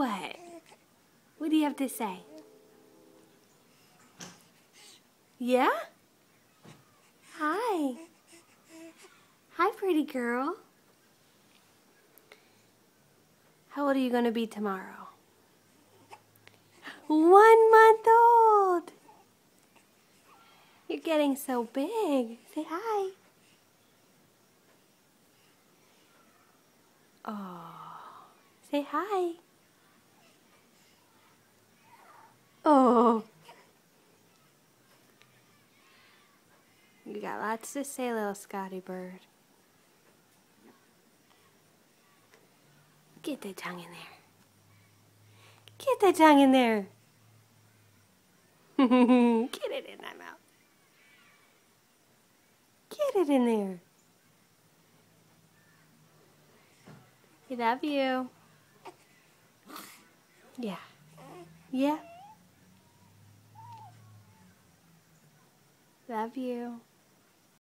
What? What do you have to say? Yeah? Hi. Hi, pretty girl. How old are you going to be tomorrow? 1 month old. You're getting so big. Say hi. Oh, say hi. Oh. You got lots to say, little Scotty Bird. Get that tongue in there. Get that tongue in there. Get it in that mouth. Get it in there. We love you. Yeah. Yeah. Love you.